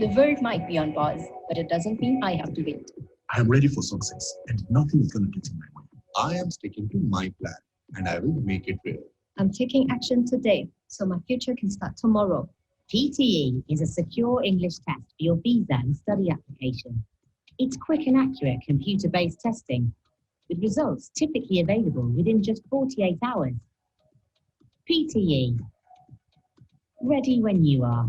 The world might be on pause, but it doesn't mean I have to wait. I am ready for success, and nothing is going to get in my way. I am sticking to my plan, and I will make it real. I'm taking action today, so my future can start tomorrow. PTE is a secure English test for your visa and study application. It's quick and accurate computer-based testing, with results typically available within just 48 hours. PTE. Ready when you are.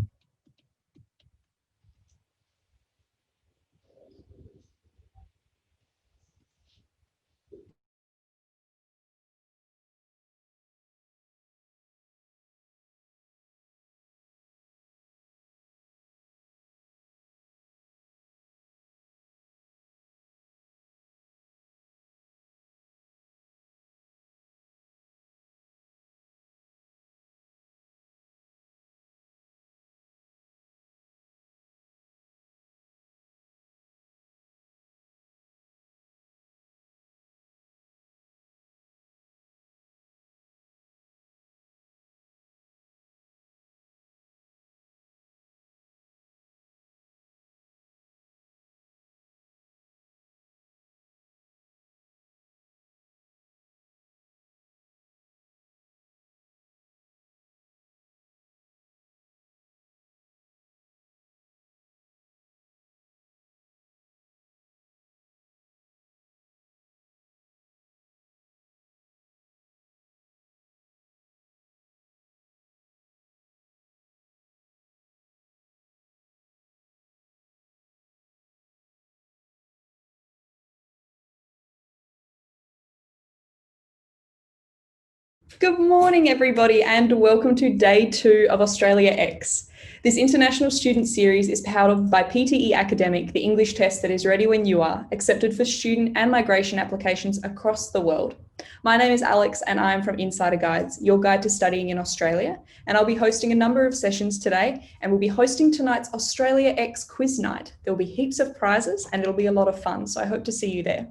Good morning, everybody, and welcome to day 2 of Australia X. This international student series is powered by PTE Academic, the English test that is ready when you are, accepted for student and migration applications across the world. My name is Alex, and I am from Insider Guides, your guide to studying in Australia, and I'll be hosting a number of sessions today, and we'll be hosting tonight's Australia X quiz night. There'll be heaps of prizes, and it'll be a lot of fun, so I hope to see you there.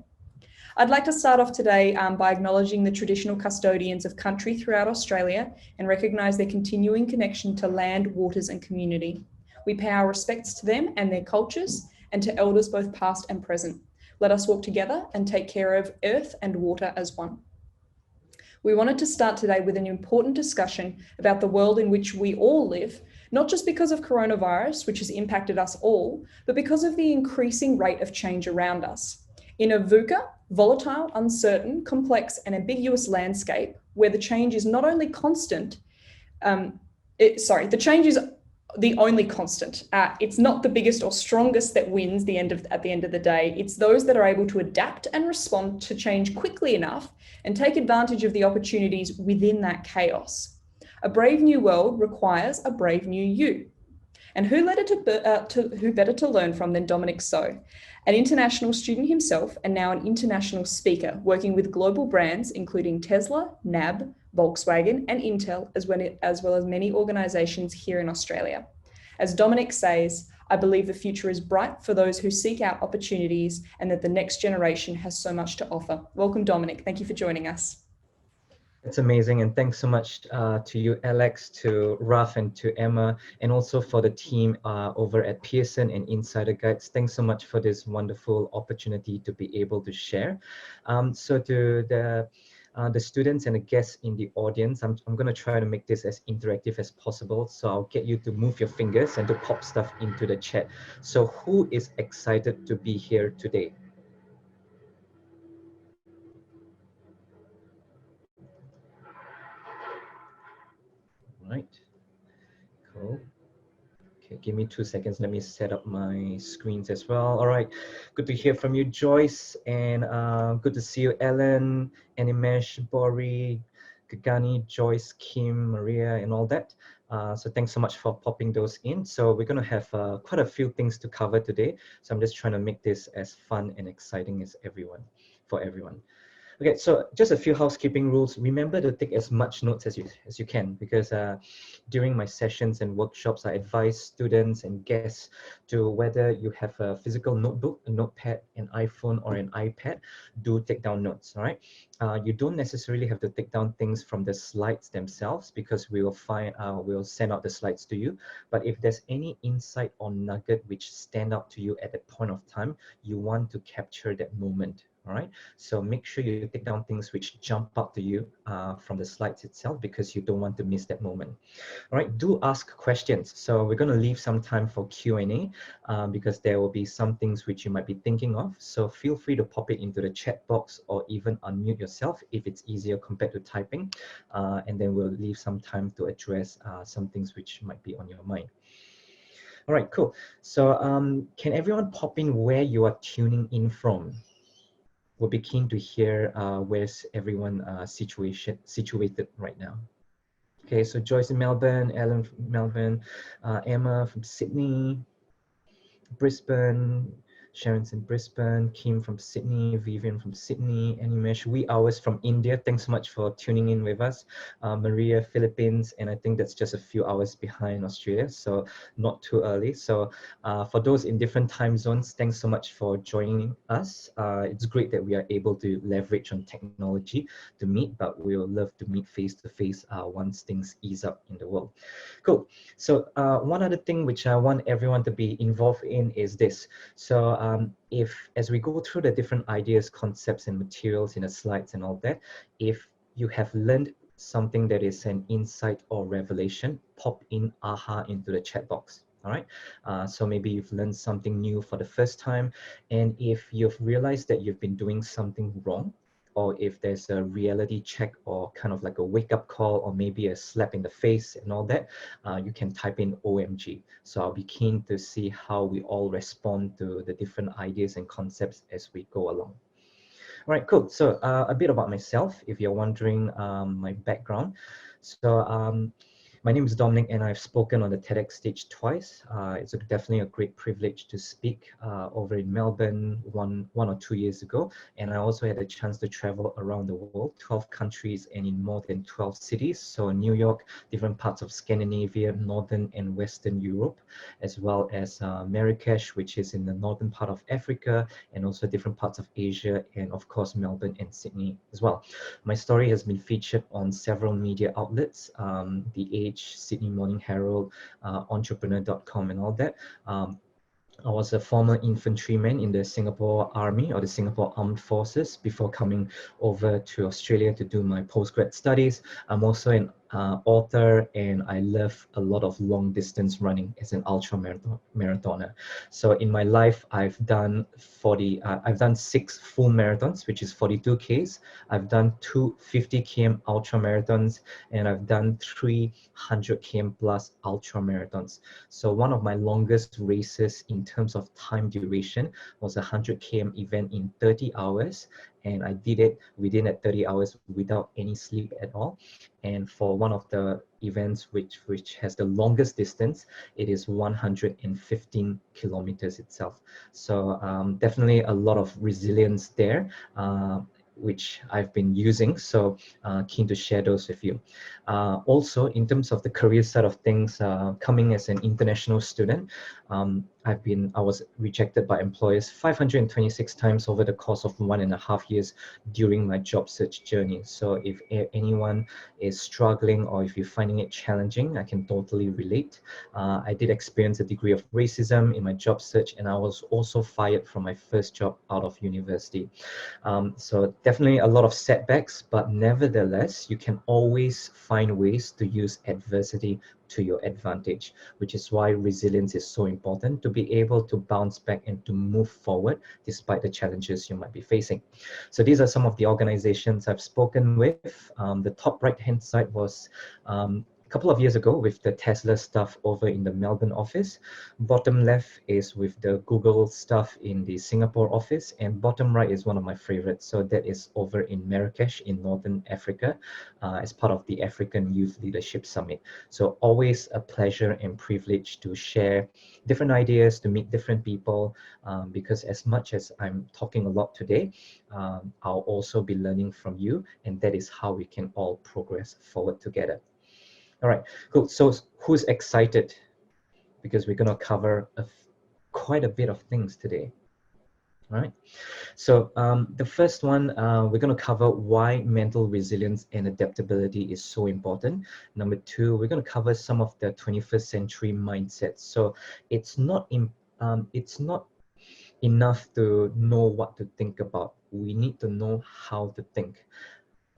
I'd like to start off today by acknowledging the traditional custodians of country throughout Australia and recognise their continuing connection to land, waters and community. We pay our respects to them and their cultures and to elders both past and present. Let us walk together and take care of earth and water as one. We wanted to start today with an important discussion about the world in which we all live, not just because of coronavirus, which has impacted us all, but because of the increasing rate of change around us. In a VUCA, volatile, uncertain, complex, and ambiguous landscape where the change is not only constant, the change is the only constant. It's not the biggest or strongest that wins at the end of the day. It's those that are able to adapt and respond to change quickly enough and take advantage of the opportunities within that chaos. A brave new world requires a brave new you. And who better to learn from than Dominic So, an international student himself and now an international speaker working with global brands including Tesla, NAB, Volkswagen and Intel, as well as many organisations here in Australia. As Dominic says, I believe the future is bright for those who seek out opportunities and that the next generation has so much to offer. Welcome, Dominic. Thank you for joining us. It's amazing, and thanks so much to you, Alex, to Raf, and to Emma, and also for the team over at Pearson and Insider Guides. Thanks so much for this wonderful opportunity to be able to share. So to the students and the guests in the audience, I'm going to try to make this as interactive as possible. So I'll get you to move your fingers and to pop stuff into the chat. So who is excited to be here today? Right, cool. Okay, give me 2 seconds. Let me set up my screens as well. All right, good to hear from you, Joyce, and good to see you, Ellen, Animesh, Bori, Gagani, Joyce, Kim, Maria, and all that. So thanks so much for popping those in. So we're going to have quite a few things to cover today. So I'm just trying to make this as fun and exciting as for everyone. Okay, so just a few housekeeping rules. Remember to take as much notes as you can, because during my sessions and workshops, I advise students and guests to, whether you have a physical notebook, a notepad, an iPhone, or an iPad, do take down notes. All right. You don't necessarily have to take down things from the slides themselves, because we will we'll send out the slides to you. But if there's any insight or nugget which stand out to you at that point of time, you want to capture that moment. All right, so make sure you take down things which jump out to you from the slides itself, because you don't want to miss that moment. All right, do ask questions. So we're going to leave some time for Q&A because there will be some things which you might be thinking of. So feel free to pop it into the chat box, or even unmute yourself if it's easier compared to typing. And then we'll leave some time to address some things which might be on your mind. All right, cool. So can everyone pop in where you are tuning in from? We'll be keen to hear where's everyone situated right now. Okay, so Joyce in Melbourne, Ellen from Melbourne, Emma from Sydney, Brisbane, Sharon's in Brisbane, Kim from Sydney, Vivian from Sydney, Animesh, wee hours from India. Thanks so much for tuning in with us. Maria, Philippines, and I think that's just a few hours behind Australia, so not too early. So for those in different time zones, thanks so much for joining us. It's great that we are able to leverage on technology to meet, but we will love to meet face to face once things ease up in the world. Cool. So one other thing which I want everyone to be involved in is this. So if, as we go through the different ideas, concepts, and materials in the slides and all that, if you have learned something that is an insight or revelation, pop in AHA into the chat box. All right. So maybe you've learned something new for the first time. And if you've realized that you've been doing something wrong, or if there's a reality check or kind of like a wake-up call, or maybe a slap in the face and all that, you can type in OMG. So I'll be keen to see how we all respond to the different ideas and concepts as we go along. All right, cool. So a bit about myself, if you're wondering my background. So my name is Dominic, and I've spoken on the TEDx stage twice. It's definitely a great privilege to speak over in Melbourne one or 2 years ago. And I also had a chance to travel around the world, 12 countries and in more than 12 cities. So New York, different parts of Scandinavia, Northern and Western Europe, as well as Marrakesh, which is in the northern part of Africa, and also different parts of Asia, and of course, Melbourne and Sydney as well. My story has been featured on several media outlets, The Age, Sydney Morning Herald, entrepreneur.com, and all that. I was a former infantryman in the Singapore Army, or the Singapore Armed Forces, before coming over to Australia to do my postgrad studies. I'm also an author, and I love a lot of long distance running as an ultra marathoner. So in my life, I've done 6 full marathons, which is 42 Ks. I've done 2 50 km ultra marathons, and I've done 3 100 km plus ultra marathons. So one of my longest races in terms of time duration was a 100 km event in 30 hours. And I did it within that 30 hours without any sleep at all. And for one of the events which has the longest distance, it is 115 kilometers itself. So definitely a lot of resilience there, which I've been using. So keen to share those with you. Also, in terms of the career side of things, coming as an international student, I was rejected by employers 526 times over the course of 1.5 years during my job search journey. So if anyone is struggling, or if you're finding it challenging, I can totally relate. I did experience a degree of racism in my job search, and I was also fired from my first job out of university. So definitely a lot of setbacks, but nevertheless, you can always find ways to use adversity to your advantage, which is why resilience is so important, to be able to bounce back and to move forward despite the challenges you might be facing. So these are some of the organizations I've spoken with. The top right hand side was a couple of years ago with the Tesla stuff over in the Melbourne office. Bottom left is with the Google stuff in the Singapore office, and bottom right is one of my favorites. So that is over in Marrakesh in Northern Africa as part of the African Youth Leadership Summit. So always a pleasure and privilege to share different ideas, to meet different people, because as much as I'm talking a lot today, I'll also be learning from you, and that is how we can all progress forward together. All right, cool. So who's excited? Because we're going to cover quite a bit of things today. All right. So the first one, we're going to cover why mental resilience and adaptability is so important. Number two, we're going to cover some of the 21st century mindsets. So it's not enough to know what to think about. We need to know how to think.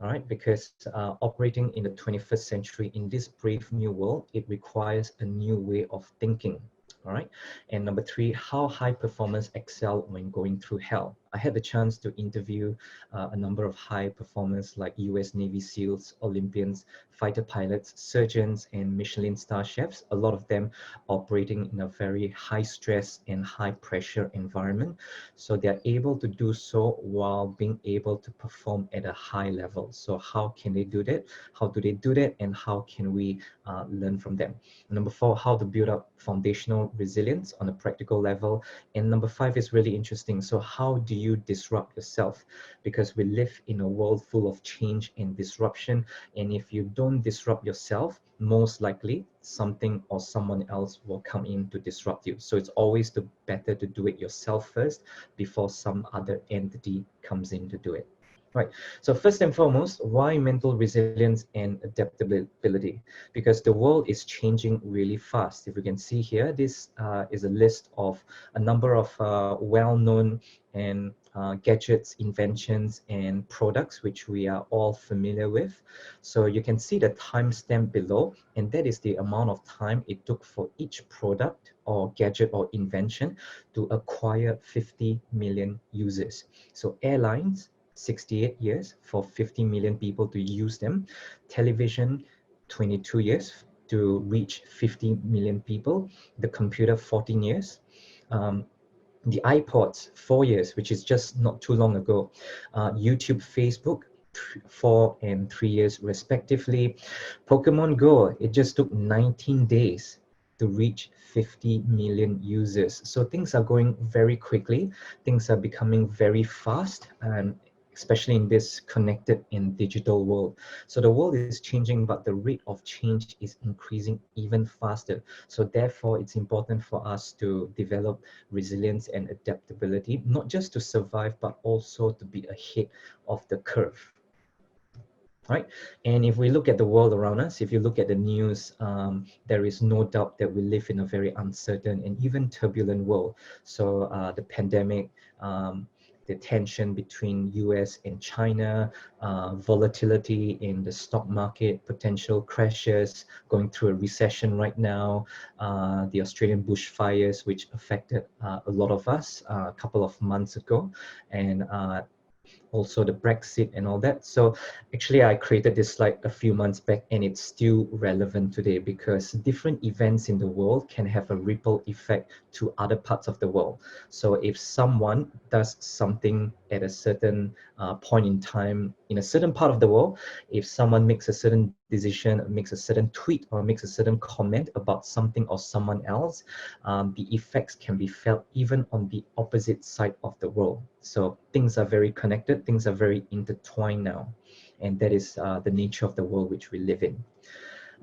All right, because operating in the 21st century in this brave new world, it requires a new way of thinking. All right, and number three, how high performers excel when going through hell. I had the chance to interview a number of high performers like US Navy SEALs, Olympians, fighter pilots, surgeons, and Michelin-star chefs, a lot of them operating in a very high stress and high pressure environment. So they're able to do so while being able to perform at a high level. So how can they do that? How do they do that? And how can we learn from them? Number four, how to build up foundational resilience on a practical level. And number five is really interesting. So how do you disrupt yourself? Because we live in a world full of change and disruption. And if you don't disrupt yourself, most likely something or someone else will come in to disrupt you. So it's always better to do it yourself first before some other entity comes in to do it. Right. So first and foremost, why mental resilience and adaptability? Because the world is changing really fast. If you can see here, this is a list of a number of well-known and gadgets, inventions, and products which we are all familiar with. So you can see the timestamp below, and that is the amount of time it took for each product or gadget or invention to acquire 50 million users. So airlines, 68 years for 50 million people to use them. Television, 22 years to reach 50 million people. The computer, 14 years. The iPods, 4 years, which is just not too long ago. YouTube, Facebook, 4 and 3 years respectively. Pokemon Go, it just took 19 days to reach 50 million users. So things are going very quickly. Things are becoming very fast, and especially in this connected and digital world. So the world is changing, but the rate of change is increasing even faster. So therefore, it's important for us to develop resilience and adaptability, not just to survive, but also to be ahead of the curve. Right? And if we look at the world around us, if you look at the news, there is no doubt that we live in a very uncertain and even turbulent world. So the pandemic, the tension between US and China, volatility in the stock market, potential crashes, going through a recession right now, the Australian bushfires, which affected a lot of us a couple of months ago, and also the Brexit and all that. So actually I created this slide a few months back, and it's still relevant today because different events in the world can have a ripple effect to other parts of the world. So if someone does something at a certain point in time in a certain part of the world, if someone makes a certain decision, makes a certain tweet, or makes a certain comment about something or someone else, the effects can be felt even on the opposite side of the world. So things are very connected, things are very intertwined now, and that is the nature of the world which we live in.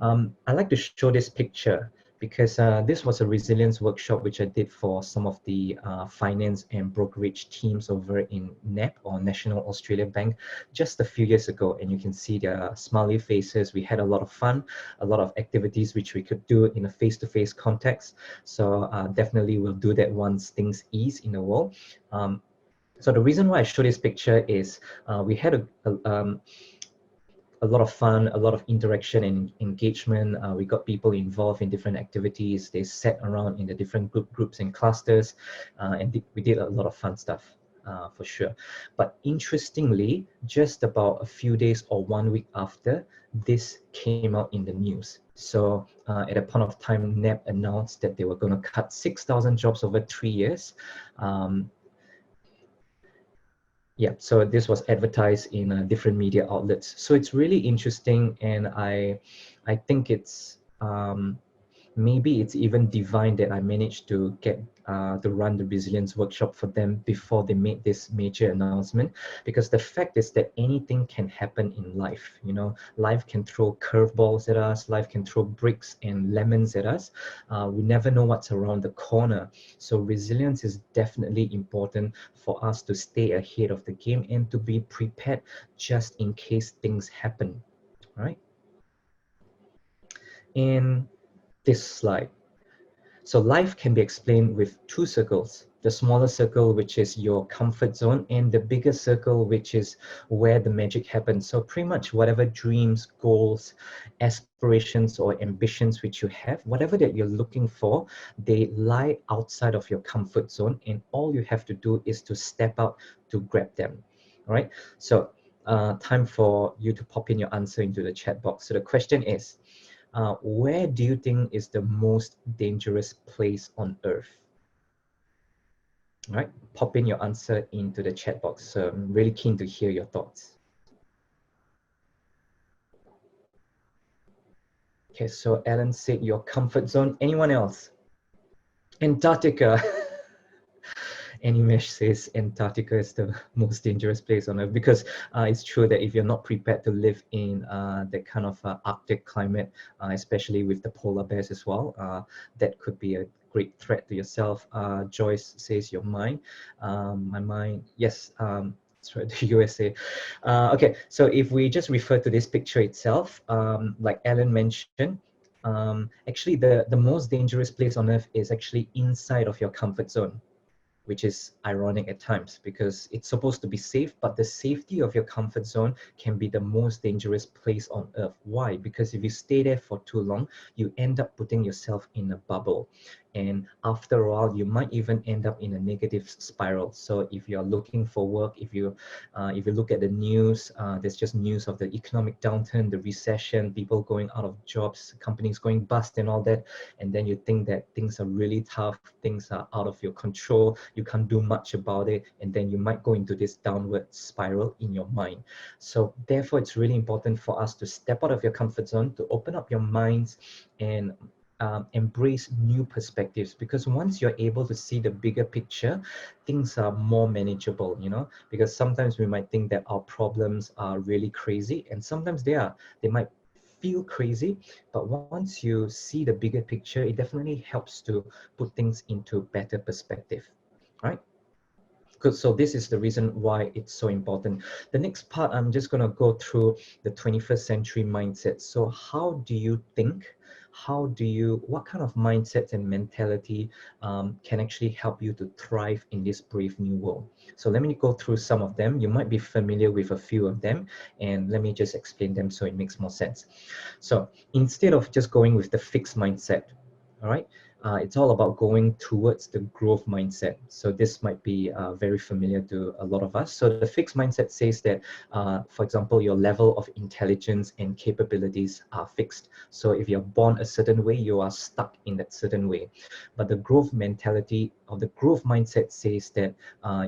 I like to show this picture because this was a resilience workshop which I did for some of the finance and brokerage teams over in NAB, or National Australia Bank, just a few years ago. And you can see their smiley faces. We had a lot of fun, a lot of activities which we could do in a face-to-face context. So definitely we'll do that once things ease in the world. So the reason why I show this picture is we had a lot of fun, a lot of interaction and engagement. We got people involved in different activities. They sat around in the different groups and clusters, and we did a lot of fun stuff. for sure. But interestingly, just about a few days or 1 week after, this came out in the news. So at a point of time, NAB announced that they were going to cut 6,000 jobs over 3 years. Yeah, so this was advertised in different media outlets. So it's really interesting, and I think it's maybe it's even divine that I managed to get to run the resilience workshop for them before they made this major announcement, because the fact is that anything can happen in life. You know, life can throw curveballs at us, life can throw bricks and lemons at us. We never know what's around the corner. So resilience is definitely important for us to stay ahead of the game and to be prepared just in case things happen, right? In this slide, so life can be explained with two circles: the smaller circle, which is your comfort zone, and the bigger circle, which is where the magic happens. So pretty much whatever dreams, goals, aspirations, or ambitions which you have, whatever that you're looking for, they lie outside of your comfort zone, and all you have to do is to step out to grab them. All right, so time for you to pop in your answer into the chat box. So the question is, where do you think is the most dangerous place on earth? All right, pop in your answer into the chat box. So I'm really keen to hear your thoughts. Okay, so Alan said your comfort zone. Anyone else? Antarctica. Animesh says Antarctica is the most dangerous place on earth, because it's true that if you're not prepared to live in that kind of Arctic climate, especially with the polar bears as well, that could be a great threat to yourself. Joyce says your mind. My mind, yes. Sorry, the USA. Okay, so if we just refer to this picture itself, like Alan mentioned, actually the most dangerous place on earth is actually inside of your comfort zone, which is ironic at times because it's supposed to be safe, but the safety of your comfort zone can be the most dangerous place on earth. Why? Because if you stay there for too long, you end up putting yourself in a bubble. And after a while, you might even end up in a negative spiral. So if you're looking for work, if you look at the news, there's just news of the economic downturn, the recession, people going out of jobs, companies going bust and all that. And then you think that things are really tough, things are out of your control, you can't do much about it, and then you might go into this downward spiral in your mind. So therefore, it's really important for us to step out of your comfort zone, to open up your minds and embrace new perspectives, because once you're able to see the bigger picture, things are more manageable, you know, because sometimes we might think that our problems are really crazy, and sometimes they might feel crazy, but once you see the bigger picture, it definitely helps to put things into better perspective, right? Good. So this is the reason why it's so important. The next part, I'm just going to go through the 21st century mindset. So how do you think? What kind of mindsets and mentality can actually help you to thrive in this brave new world? So let me go through some of them. You might be familiar with a few of them, and let me just explain them so it makes more sense. So instead of just going with the fixed mindset, all right, it's all about going towards the growth mindset. So this might be very familiar to a lot of us. So the fixed mindset says that, for example, your level of intelligence and capabilities are fixed. So if you're born a certain way, you are stuck in that certain way. But the growth mentality of the growth mindset says that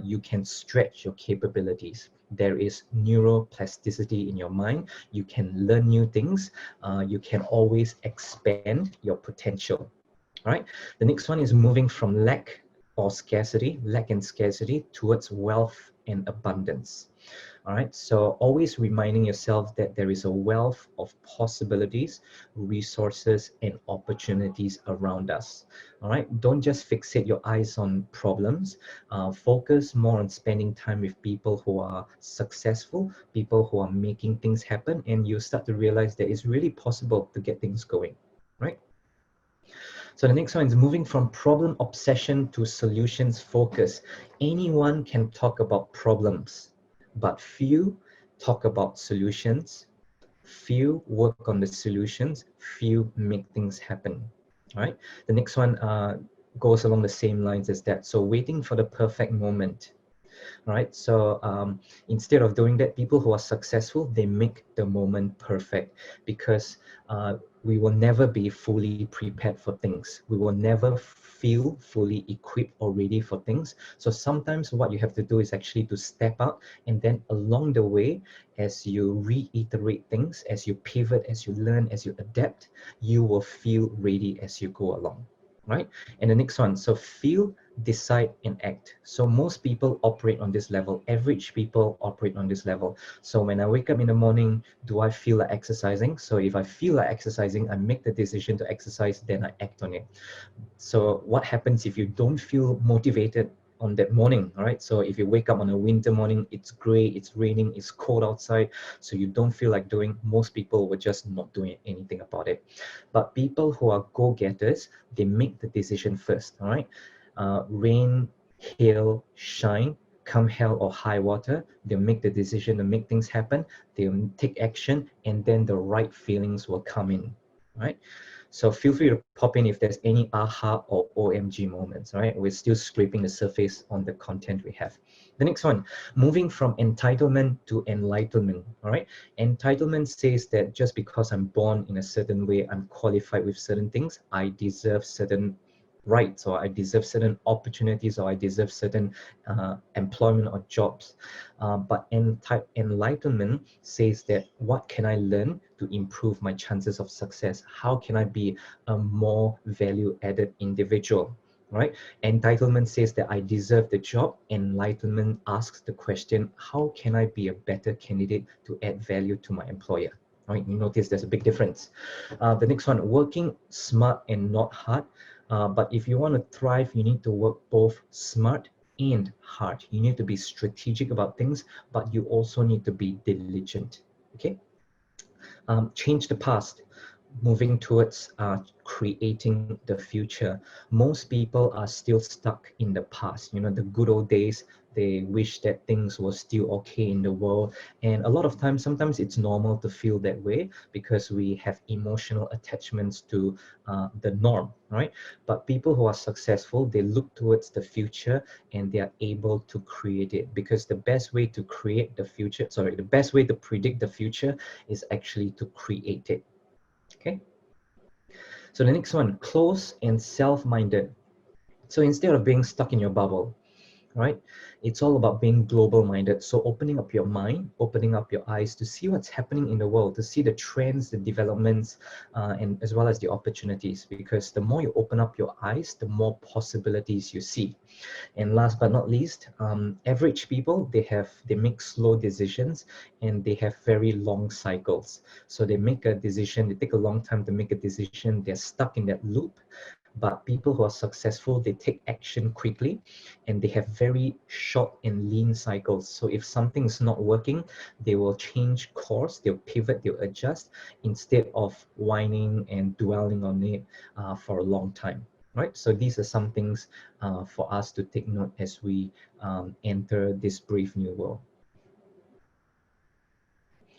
you can stretch your capabilities. There is neuroplasticity in your mind. You can learn new things. You can always expand your potential. All right. The next one is moving from lack and scarcity towards wealth and abundance. All right. So always reminding yourself that there is a wealth of possibilities, resources, and opportunities around us. All right. Don't just fixate your eyes on problems. Focus more on spending time with people who are successful, people who are making things happen, and you start to realize that it's really possible to get things going. Right. So the next one is moving from problem obsession to solutions focus. Anyone can talk about problems, but few talk about solutions. Few work on the solutions. Few make things happen. All right. The next one goes along the same lines as that. So waiting for the perfect moment. right? So instead of doing that, people who are successful, they make the moment perfect, because we will never be fully prepared for things. We will never feel fully equipped or ready for things. So sometimes what you have to do is actually to step out, and then along the way, as you reiterate things, as you pivot, as you learn, as you adapt, you will feel ready as you go along, right? And the next one, so feel, decide, and act. So most people operate on this level. Average people operate on this level. So when I wake up in the morning, do I feel like exercising? So if I feel like exercising, I make the decision to exercise, then I act on it. So what happens if you don't feel motivated on that morning, all right? So if you wake up on a winter morning, it's gray, it's raining, it's cold outside, so you don't feel like doing, most people will just not doing anything about it. But people who are go-getters, they make the decision first, all right? Rain, hail, shine, come hell or high water, they'll make the decision to make things happen, they'll take action, and then the right feelings will come in, right? So feel free to pop in if there's any aha or OMG moments, right? We're still scraping the surface on the content we have. The next one, moving from entitlement to enlightenment, all right? Entitlement says that just because I'm born in a certain way, I'm qualified with certain things, I deserve certain rights, or I deserve certain opportunities, or I deserve certain employment or jobs. But enlightenment says that what can I learn to improve my chances of success? How can I be a more value-added individual? Right? Entitlement says that I deserve the job. Enlightenment asks the question, how can I be a better candidate to add value to my employer? Right? You notice there's a big difference. The next one, working smart and not hard. But if you want to thrive, you need to work both smart and hard. You need to be strategic about things, but you also need to be diligent. Okay? Change the past, moving towards creating the future. Most people are still stuck in the past, you know, the good old days. They wish that things were still okay in the world. And a lot of times, sometimes it's normal to feel that way because we have emotional attachments to the norm, right? But people who are successful, they look towards the future and they are able to create it, because the best way to create the future, sorry, the best way to predict the future is actually to create it. Okay. So the next one, close and self-minded. So instead of being stuck in your bubble, right? It's all about being global minded. So opening up your mind, opening up your eyes to see what's happening in the world, to see the trends, the developments, and as well as the opportunities. Because the more you open up your eyes, the more possibilities you see. And last but not least, average people, they make slow decisions and they have very long cycles. So they make a decision, they take a long time to make a decision, they're stuck in that loop. But people who are successful, they take action quickly and they have very short and lean cycles. So if something is not working, they will change course, they'll pivot, they'll adjust instead of whining and dwelling on it for a long time. Right, so these are some things for us to take note as we enter this brave new world.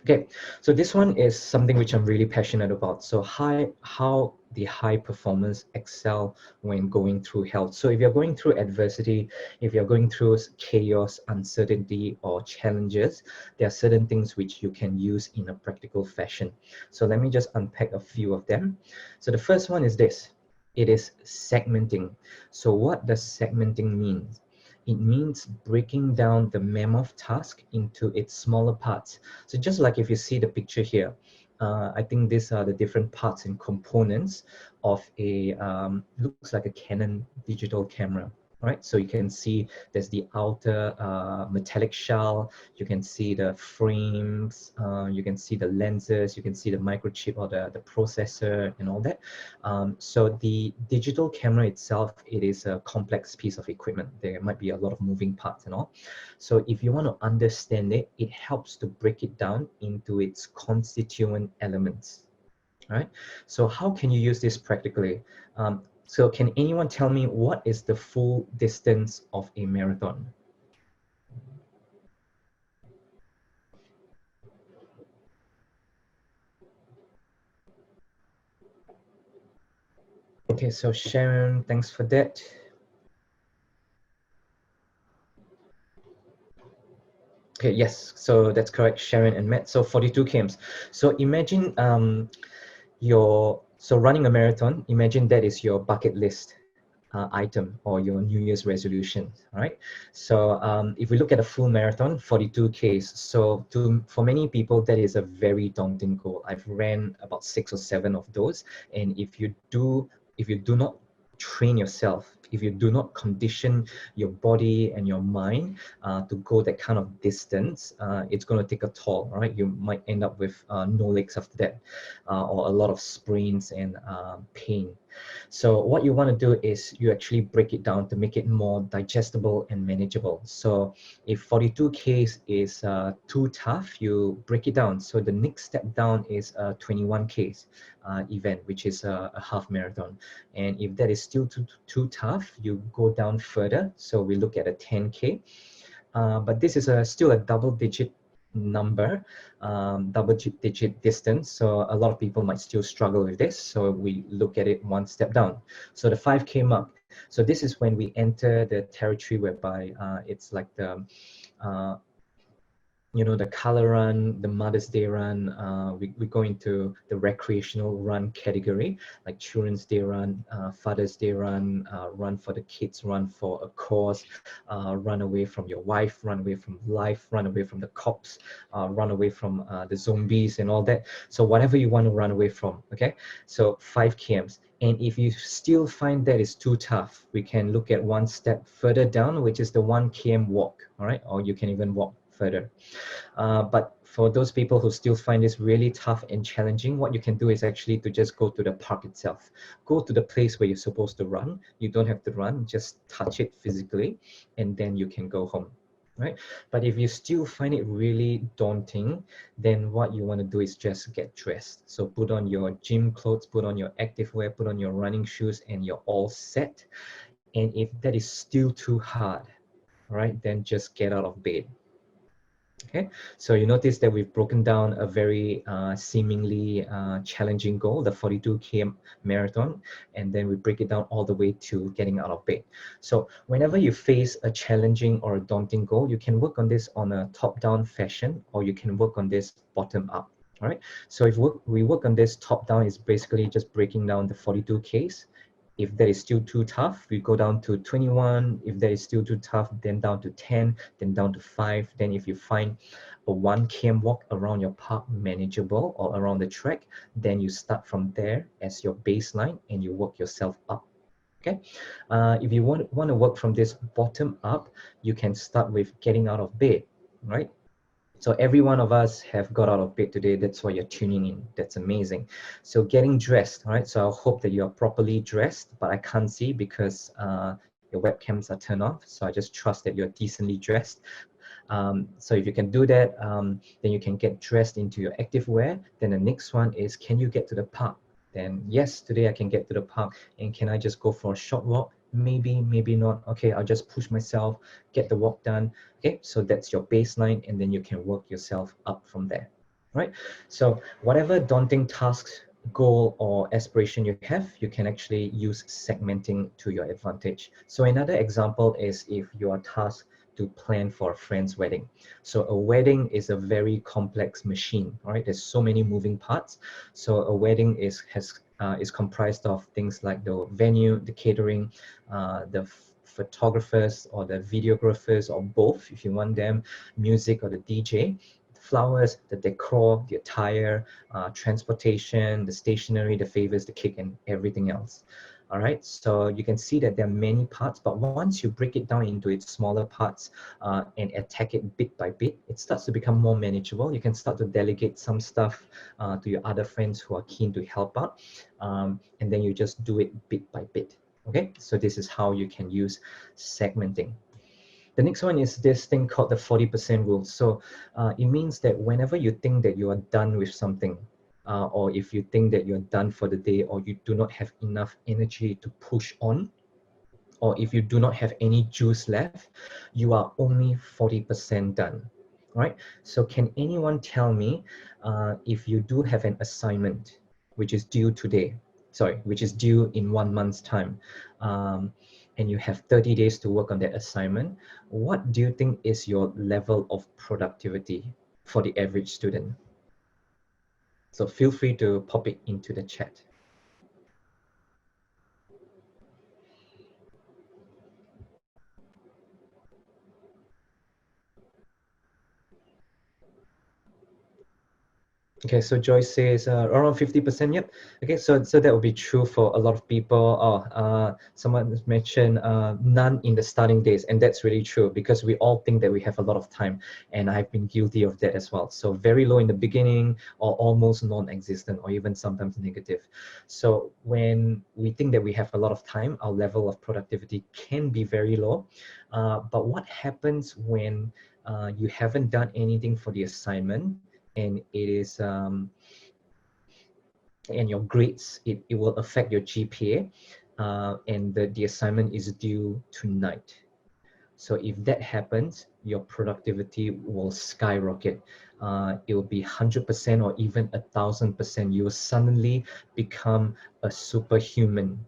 Okay, so this one is something which I'm really passionate about. So how the high performers excel when going through health. So if you're going through adversity, if you're going through chaos, uncertainty, or challenges, there are certain things which you can use in a practical fashion. So let me just unpack a few of them. So the first one is this. It is segmenting. So what does segmenting mean? It means breaking down the mammoth task into its smaller parts. So just like if you see the picture here, I think these are the different parts and components of a, looks like a Canon digital camera. Right, so you can see there's the outer metallic shell, you can see the frames, you can see the lenses, you can see the microchip or the processor and all that. So the digital camera itself, it is a complex piece of equipment. There might be a lot of moving parts and all. So if you want to understand it, it helps to break it down into its constituent elements. All right, so how can you use this practically? So can anyone tell me what is the full distance of a marathon? Okay, so Sharon, thanks for that. Okay, yes, so that's correct, Sharon and Matt. So 42 kms. So imagine running a marathon, imagine that is your bucket list item or your New Year's resolution, all right? So if we look at a full marathon, 42 Ks, so for many people, that is a very daunting goal. I've ran about 6 or 7 of those. And if you do not train yourself, if you do not condition your body and your mind to go that kind of distance, it's going to take a toll, right? You might end up with no legs after that, or a lot of sprains and pain. So what you want to do is you actually break it down to make it more digestible and manageable. So if 42 Ks is too tough, you break it down. So the next step down is a 21 Ks event, which is a half marathon. And if that is still too tough, you go down further. So we look at a 10K. But this is still a double-digit number, double-digit distance. So a lot of people might still struggle with this. So we look at it one step down. So the 5K mark. So this is when we enter the territory whereby it's like the the color run, the Mother's Day run, we go into the recreational run category, like Children's Day run, Father's Day run, run for the kids, run for a cause, run away from your wife, run away from life, run away from the cops, run away from the zombies and all that. So whatever you want to run away from, okay? So 5 kms. And if you still find that is too tough, we can look at one step further down, which is the 1 km walk, all right? Or you can even walk further. But for those people who still find this really tough and challenging, what you can do is actually to just go to the park itself. Go to the place where you're supposed to run. You don't have to run, just touch it physically, and then you can go home, right? But if you still find it really daunting, then what you want to do is just get dressed. So put on your gym clothes, put on your active wear, put on your running shoes, and you're all set. And if that is still too hard, right, then just get out of bed. Okay, so you notice that we've broken down a very seemingly challenging goal, the 42 km marathon, and then we break it down all the way to getting out of bed. So whenever you face a challenging or a daunting goal, you can work on this on a top-down fashion, or you can work on this bottom-up. All right, so if we work on this top-down, is basically just breaking down the 42 Ks. If that is still too tough, we go down to 21. If that is still too tough, then down to 10, then down to 5. Then if you find a 1 km walk around your park manageable or around the track, then you start from there as your baseline and you work yourself up. Okay. If you want to work from this bottom up, you can start with getting out of bed, right? So every one of us have got out of bed today. That's why you're tuning in. That's amazing. So getting dressed, all right? So I hope that you're properly dressed, but I can't see because your webcams are turned off. So I just trust that you're decently dressed. So if you can do that, then you can get dressed into your active wear. Then the next one is, can you get to the park? Then yes, today I can get to the park. And can I just go for a short walk? Maybe, maybe not. Okay, I'll just push myself, get the walk done. Okay, so that's your baseline, and then you can work yourself up from there, right? So whatever daunting tasks, goal, or aspiration you have, you can actually use segmenting to your advantage. So another example is if you are tasked to plan for a friend's wedding. So a wedding is a very complex machine, right? There's so many moving parts. So a wedding is comprised of things like the venue, the catering, the photographers or the videographers, or both if you want them, music or the DJ, the flowers, the decor, the attire, transportation, the stationery, the favors, the cake, and everything else. All right, so you can see that there are many parts, but once you break it down into its smaller parts and attack it bit by bit, it starts to become more manageable. You can start to delegate some stuff to your other friends who are keen to help out, and then you just do it bit by bit. Okay, so this is how you can use segmenting. The next one is this thing called the 40% rule. So it means that whenever you think that you are done with something, or if you think that you're done for the day, or you do not have enough energy to push on, or if you do not have any juice left, you are only 40% done, right? So can anyone tell me if you do have an assignment which is due today, which is due in 1 month's time, and you have 30 days to work on that assignment, what do you think is your level of productivity for the average student? So feel free to pop it into the chat. Okay, so Joyce says around 50%. Yep. Okay, so that will be true for a lot of people. Someone has mentioned none in the starting days, and that's really true because we all think that we have a lot of time, and I've been guilty of that as well. So very low in the beginning, or almost non-existent, or even sometimes negative. So when we think that we have a lot of time, our level of productivity can be very low. But what happens when you haven't done anything for the assignment? And it is and your grades, it will affect your GPA, and the assignment is due tonight. So if that happens, your productivity will skyrocket. It will be 100% or even 1,000%. You will suddenly become a superhuman.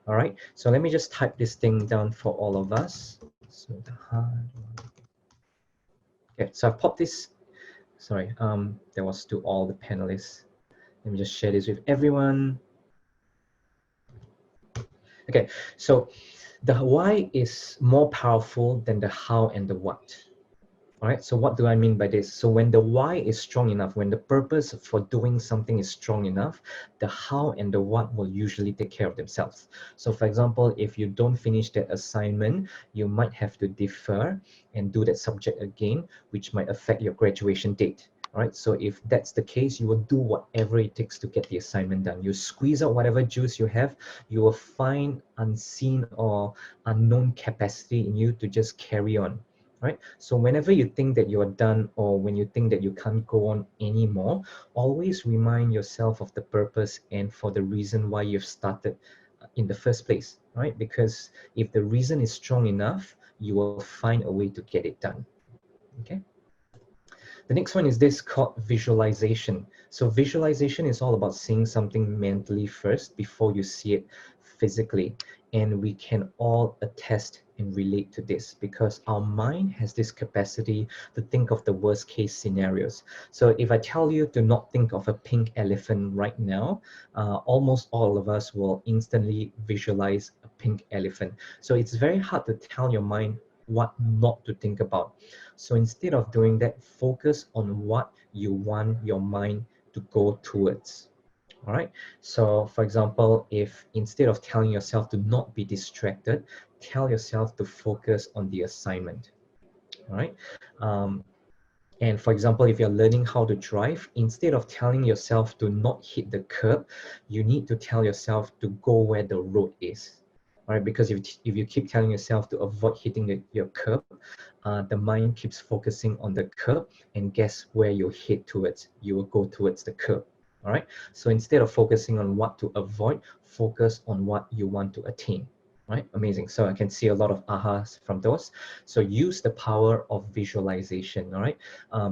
All right, so let me just type this thing down for all of us. So the hard one. Okay, so I've popped this. Sorry, that was to all the panelists. Let me just share this with everyone. Okay, so the why is more powerful than the how and the what. All right, so what do I mean by this? So when the why is strong enough, when the purpose for doing something is strong enough, the how and the what will usually take care of themselves. So for example, if you don't finish that assignment, you might have to defer and do that subject again, which might affect your graduation date. All right, so if that's the case, you will do whatever it takes to get the assignment done. You squeeze out whatever juice you have, you will find unseen or unknown capacity in you to just carry on. Right? So whenever you think that you are done, or when you think that you can't go on anymore, always remind yourself of the purpose and for the reason why you've started in the first place, right? Because if the reason is strong enough, you will find a way to get it done. Okay. The next one is this called visualization. So visualization is all about seeing something mentally first before you see it physically. And we can all attest and relate to this because our mind has this capacity to think of the worst case scenarios. So if I tell you to not think of a pink elephant right now, almost all of us will instantly visualize a pink elephant. So it's very hard to tell your mind what not to think about. So instead of doing that, focus on what you want your mind to go towards. All right. So for example, if instead of telling yourself to not be distracted, tell yourself to focus on the assignment. All right. And for example, if you're learning how to drive, instead of telling yourself to not hit the curb, you need to tell yourself to go where the road is. All right, because if you keep telling yourself to avoid hitting your curb, the mind keeps focusing on the curb, and guess where you head towards? You will go towards the curb. All right, so instead of focusing on what to avoid, focus on what you want to attain. Right, amazing. So I can see a lot of ahas from those. So use the power of visualization. All right,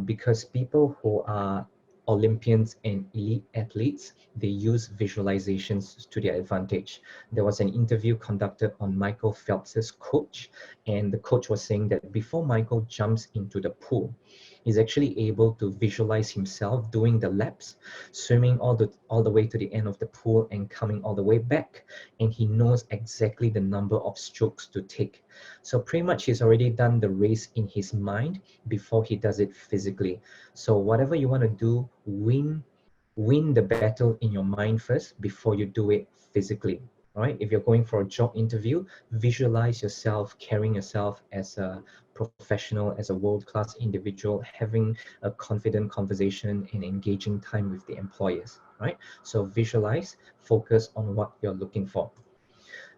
because people who are Olympians and elite athletes, they use visualizations to their advantage. There was an interview conducted on Michael Phelps's coach, and the coach was saying that before Michael jumps into the pool, he's actually able to visualize himself doing the laps, swimming all the way to the end of the pool and coming all the way back, and he knows exactly the number of strokes to take. So pretty much he's already done the race in his mind before he does it physically. So whatever you want to do, win the battle in your mind first before you do it physically. All right, if you're going for a job interview, visualize yourself carrying yourself as a professional, as a world-class individual, having a confident conversation and engaging time with the employers. Right, so visualize, focus on what you're looking for.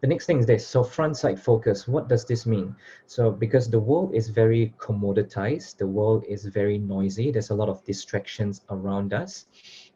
The next thing is this. So front side focus, what does this mean? So because the world is very commoditized, the world is very noisy, there's a lot of distractions around us.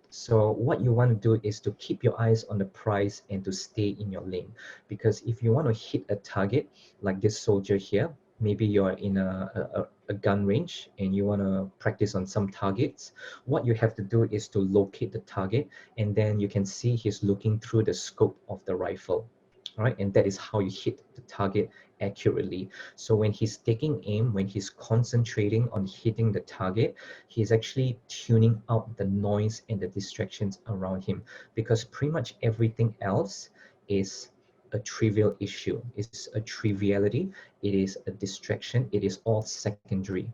So what you want to do is to keep your eyes on the prize and to stay in your lane. Because if you want to hit a target, like this soldier here, maybe you're in a gun range and you want to practice on some targets, what you have to do is to locate the target, and then you can see he's looking through the scope of the rifle. All right, and that is how you hit the target accurately. So when he's taking aim, when he's concentrating on hitting the target, he's actually tuning out the noise and the distractions around him, because pretty much everything else is a trivial issue. It's a triviality. It is a distraction. It is all secondary.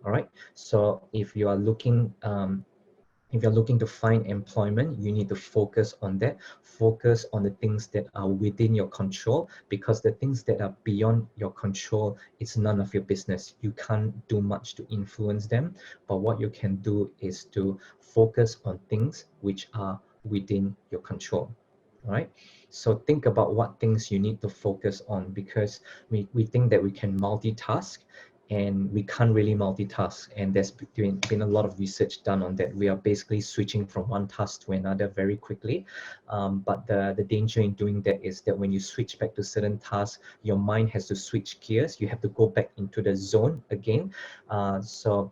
All right. So if you're looking to find employment, you need to focus on that. Focus on the things that are within your control, because the things that are beyond your control, it's none of your business. You can't do much to influence them, but what you can do is to focus on things which are within your control. All right. So think about what things you need to focus on, because we think that we can multitask, and we can't really multitask, and there's been a lot of research done on that. We are basically switching from one task to another very quickly, but the danger in doing that is that when you switch back to certain tasks, your mind has to switch gears. You have to go back into the zone again. So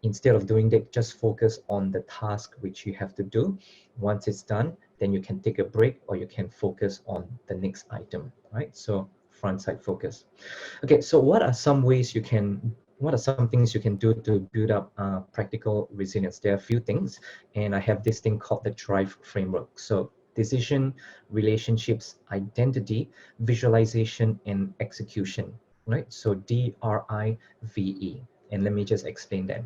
instead of doing that, just focus on the task which you have to do. Once it's done, then you can take a break, or you can focus on the next item, right? So front side focus. Okay, so what are some things you can do to build up practical resilience? There are a few things, and I have this thing called the DRIVE framework. So decision, relationships, identity, visualization, and execution, right? So DRIVE. And let me just explain that.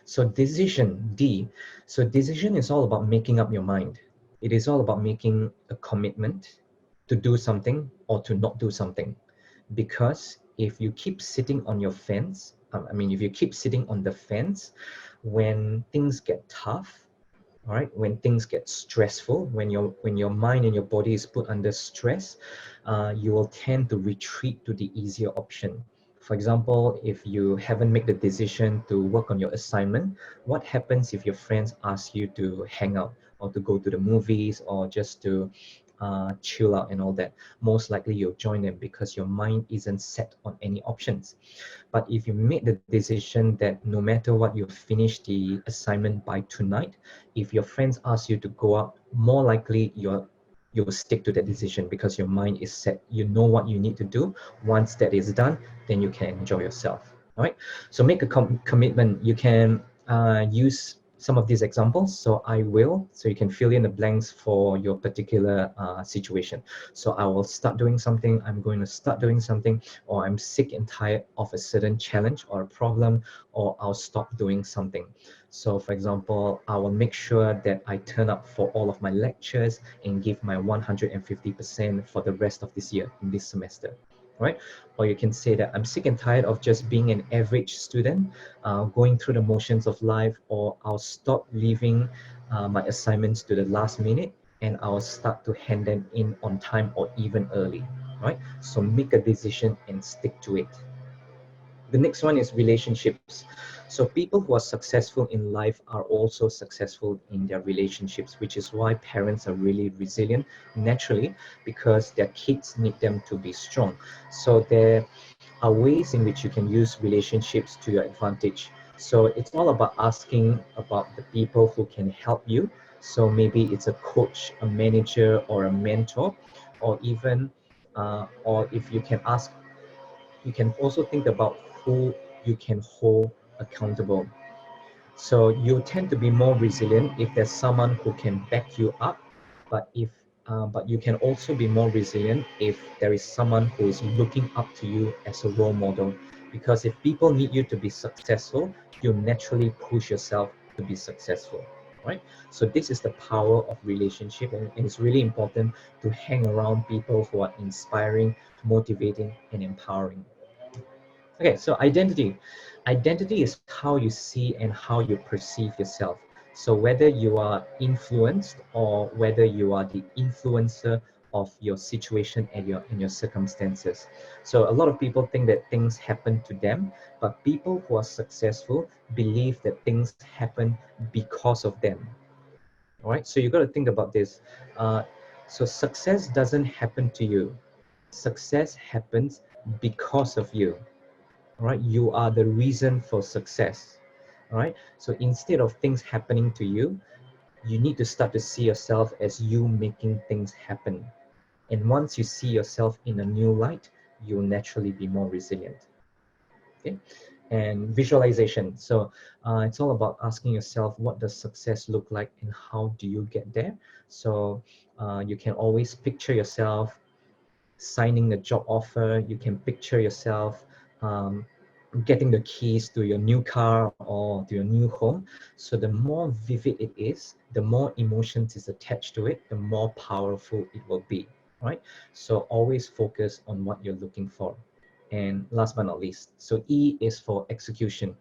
So decision, D. So decision is all about making up your mind. It is all about making a commitment to do something or to not do something. Because if you keep sitting on your fence, if you keep sitting on the fence, when things get tough, all right, when things get stressful, when your mind and your body is put under stress, you will tend to retreat to the easier option. For example, if you haven't made the decision to work on your assignment, what happens if your friends ask you to hang out, or to go to the movies, or just to chill out and all that? Most likely you'll join them, because your mind isn't set on any options. But if you make the decision that no matter what, you finish the assignment by tonight, if your friends ask you to go out, more likely you'll stick to that decision, because your mind is set. You know what you need to do. Once that is done, then you can enjoy yourself. All right. So make a commitment. You can use some of these examples. So I will. So you can fill in the blanks for your particular situation. So I will start doing something. I'm going to start doing something, or I'm sick and tired of a certain challenge or a problem, or I'll stop doing something. So for example, I will make sure that I turn up for all of my lectures and give my 150% for the rest of this year, in this semester, right? Or you can say that I'm sick and tired of just being an average student, going through the motions of life, or I'll stop leaving my assignments to the last minute, and I'll start to hand them in on time or even early, right? So make a decision and stick to it. The next one is relationships. So people who are successful in life are also successful in their relationships, which is why parents are really resilient naturally, because their kids need them to be strong. So there are ways in which you can use relationships to your advantage. So it's all about asking about the people who can help you. So maybe it's a coach, a manager, or a mentor, or even, or if you can ask, you can also think about who you can hold accountable. So you tend to be more resilient if there's someone who can back you up, but you can also be more resilient if there is someone who is looking up to you as a role model. Because if people need you to be successful, you naturally push yourself to be successful, right? So this is the power of relationship, and it's really important to hang around people who are inspiring, motivating, and empowering. Okay, so identity. Identity is how you see and how you perceive yourself. So whether you are influenced, or whether you are the influencer of your situation and your circumstances. So a lot of people think that things happen to them, but people who are successful believe that things happen because of them. All right, so you got to think about this. So success doesn't happen to you. Success happens because of you. All right, you are the reason for success. All right, so instead of things happening to you, you need to start to see yourself as you making things happen. And once you see yourself in a new light, you'll naturally be more resilient. Okay, and visualization. So it's all about asking yourself, what does success look like and how do you get there? So you can always picture yourself signing a job offer. You can picture yourself getting the keys to your new car or to your new home. So the more vivid it is, the more emotions is attached to it, the more powerful it will be, right? So always focus on what you're looking for. And last but not least, so E is for execution.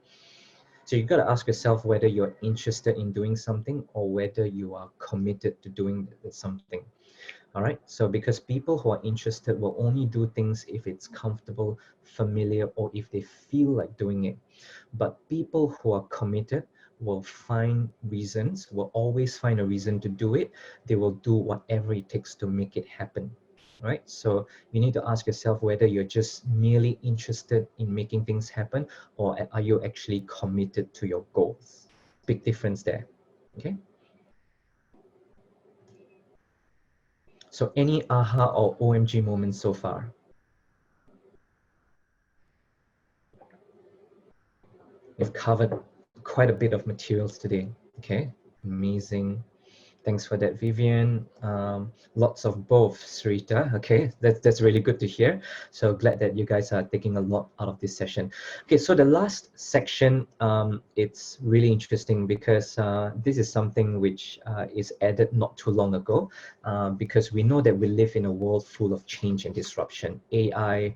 So you got to ask yourself whether you're interested in doing something or whether you are committed to doing something. All right, so because people who are interested will only do things if it's comfortable, familiar, or if they feel like doing it. But people who are committed will find reasons, will always find a reason to do it. They will do whatever it takes to make it happen. Right, so you need to ask yourself whether you're just merely interested in making things happen, or are you actually committed to your goals? Big difference there. Okay. So any aha or OMG moments so far? We've covered quite a bit of materials today. Okay, amazing. Thanks for that, Vivian. Lots of both, Sarita. Okay, that's really good to hear. So glad that you guys are taking a lot out of this session. Okay, so the last section, it's really interesting because this is something which is added not too long ago, because we know that we live in a world full of change and disruption, AI,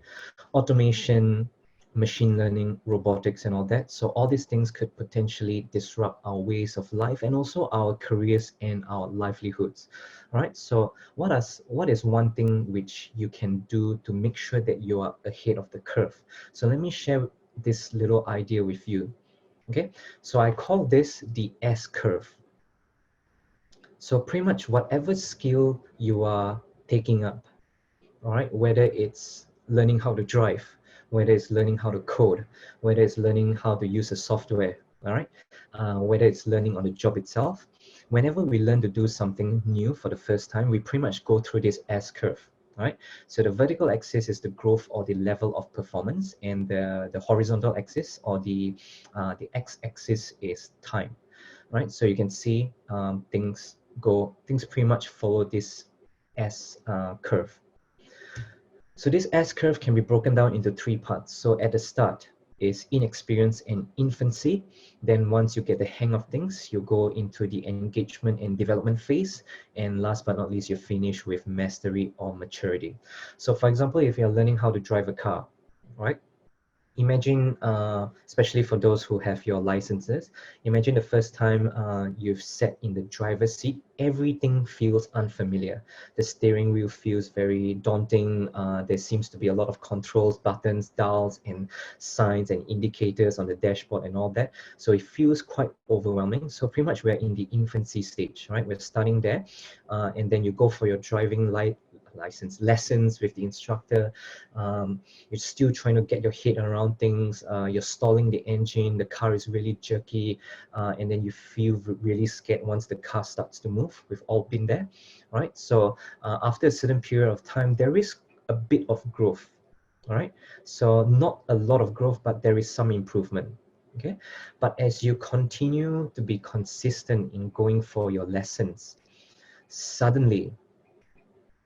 automation, machine learning, robotics, and all that. So all these things could potentially disrupt our ways of life and also our careers and our livelihoods. All right. So what is one thing which you can do to make sure that you are ahead of the curve? So let me share this little idea with you. Okay. So I call this the S curve. So pretty much whatever skill you are taking up, all right, whether it's learning how to drive, whether it's learning how to code, whether it's learning how to use a software, all right, whether it's learning on the job itself, whenever we learn to do something new for the first time, we pretty much go through this S curve, right? So the vertical axis is the growth or the level of performance, and the horizontal axis or the x-axis is time, right? So you can see things pretty much follow this S curve. So this S curve can be broken down into three parts. So at the start is inexperience and infancy. Then once you get the hang of things, you go into the engagement and development phase. And last but not least, you finish with mastery or maturity. So for example, if you're learning how to drive a car, right? Imagine, especially for those who have your licenses, imagine the first time you've sat in the driver's seat, everything feels unfamiliar. The steering wheel feels very daunting. There seems to be a lot of controls, buttons, dials, and signs and indicators on the dashboard and all that. So it feels quite overwhelming. So pretty much we're in the infancy stage, right? We're starting there. And then you go for your driving license lessons with the instructor. You're still trying to get your head around things. You're stalling the engine, the car is really jerky, and then you feel really scared once the car starts to move. We've all been there, right? So after a certain period of time, there is a bit of growth, all right? So not a lot of growth, but there is some improvement, okay? But as you continue to be consistent in going for your lessons, suddenly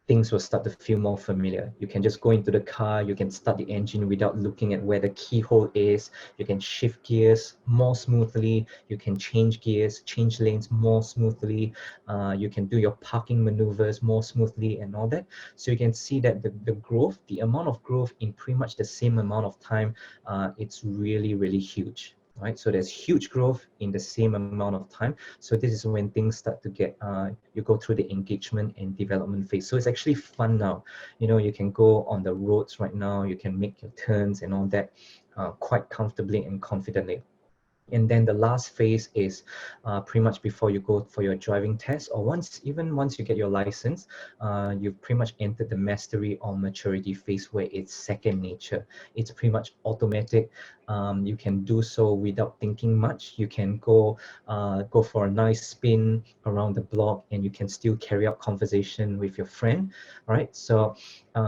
things will start to feel more familiar. You can just go into the car, you can start the engine without looking at where the keyhole is, you can shift gears more smoothly, you can change gears, change lanes more smoothly, you can do your parking maneuvers more smoothly and all that. So you can see that the growth, the amount of growth in pretty much the same amount of time, it's really, really huge. Right, so there's huge growth in the same amount of time. So this is when things start to get, you go through the engagement and development phase. So it's actually fun now. You know, you can go on the roads right now, you can make your turns and all that quite comfortably and confidently. And then the last phase is pretty much before you go for your driving test, or even once you get your license, you've pretty much entered the mastery or maturity phase, where it's second nature. It's pretty much automatic. You can do so without thinking much. You can go for a nice spin around the block, and you can still carry out conversation with your friend, right? So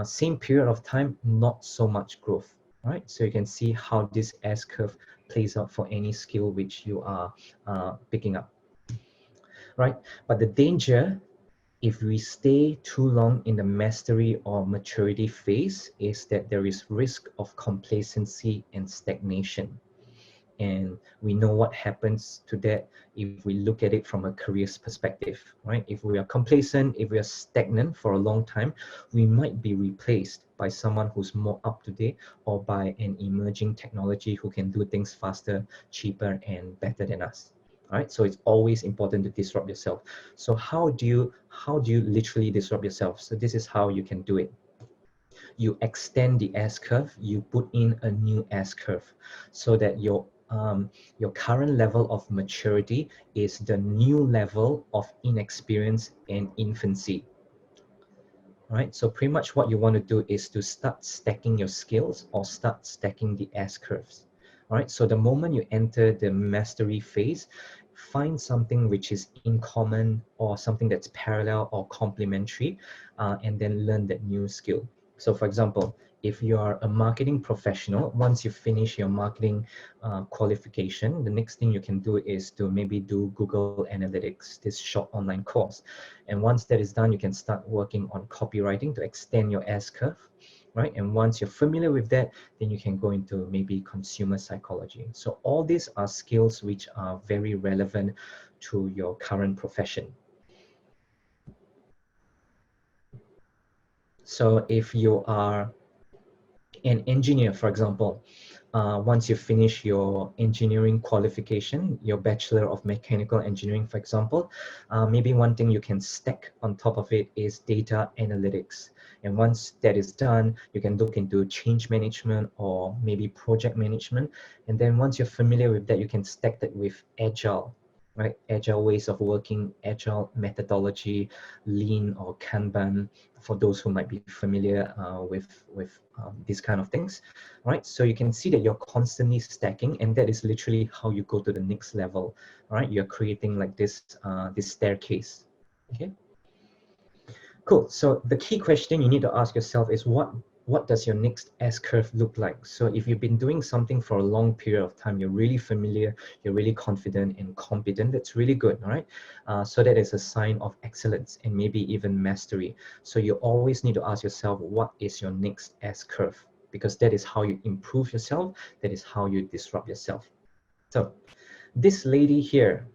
same period of time, not so much growth. Right, so you can see how this S-curve plays out for any skill which you are picking up, right? But the danger, if we stay too long in the mastery or maturity phase, is that there is risk of complacency and stagnation. And we know what happens to that if we look at it from a career's perspective, right? If we are complacent, if we are stagnant for a long time, we might be replaced by someone who's more up to date, or by an emerging technology who can do things faster, cheaper, and better than us. All right, so it's always important to disrupt yourself. So how do you literally disrupt yourself? So this is how you can do it. You extend the S-curve, you put in a new S-curve, so that your current level of maturity is the new level of inexperience and infancy. Right, so pretty much what you want to do is to start stacking your skills, or start stacking the S-curves. All right, so the moment you enter the mastery phase, find something which is in common, or something that's parallel or complementary, and then learn that new skill. So for example, if you are a marketing professional, once you finish your marketing qualification, the next thing you can do is to maybe do Google Analytics, this short online course. And once that is done, you can start working on copywriting to extend your S-curve, right? And once you're familiar with that, then you can go into maybe consumer psychology. So all these are skills which are very relevant to your current profession. So if you are an engineer, for example, once you finish your engineering qualification, your Bachelor of Mechanical Engineering, for example, maybe one thing you can stack on top of it is data analytics. And once that is done, you can look into change management, or maybe project management. And then once you're familiar with that, you can stack that with agile, right? Agile ways of working, agile methodology, lean or Kanban, for those who might be familiar with these kind of things, right? So you can see that you're constantly stacking, and that is literally how you go to the next level, right? You're creating like this, this staircase, okay? Cool, so the key question you need to ask yourself is what does your next S-curve look like? So if you've been doing something for a long period of time, you're really familiar, you're really confident and competent, that's really good, all right? So that is a sign of excellence and maybe even mastery. So you always need to ask yourself, what is your next S-curve? Because that is how you improve yourself, that is how you disrupt yourself. So this lady here,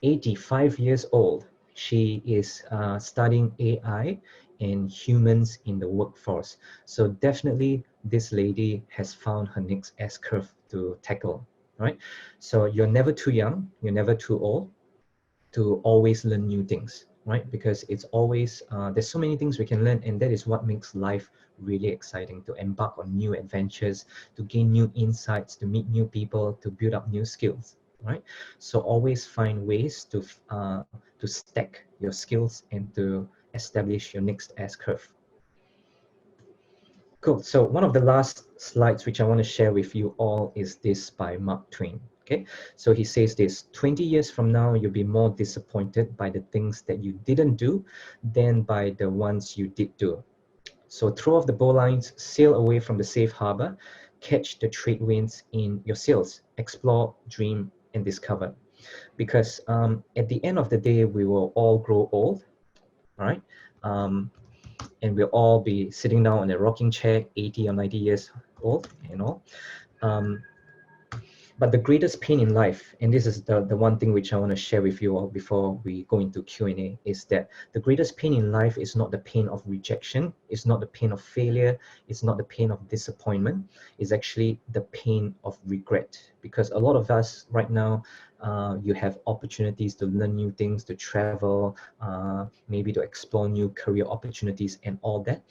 85 years old, she is studying AI and humans in the workforce. So definitely this lady has found her next S-curve to tackle, right? So you're never too young, you're never too old to always learn new things, right? Because it's always, there's so many things we can learn, and that is what makes life really exciting, to embark on new adventures, to gain new insights, to meet new people, to build up new skills, right? So always find ways to stack your skills and to establish your next S-curve. Cool, so one of the last slides which I want to share with you all is this by Mark Twain. Okay, so he says this: 20 years from now, you'll be more disappointed by the things that you didn't do than by the ones you did do. So throw off the bowlines, sail away from the safe harbor, catch the trade winds in your sails, explore, dream, and discover. Because at the end of the day, we will all grow old, right? And we'll all be sitting down in a rocking chair, 80 or 90 years old, you know. But the greatest pain in life, and this is the one thing which I want to share with you all before we go into Q&A, is that the greatest pain in life is not the pain of rejection, it's not the pain of failure, it's not the pain of disappointment, it's actually the pain of regret. Because a lot of us right now, you have opportunities to learn new things, to travel, maybe to explore new career opportunities and all that.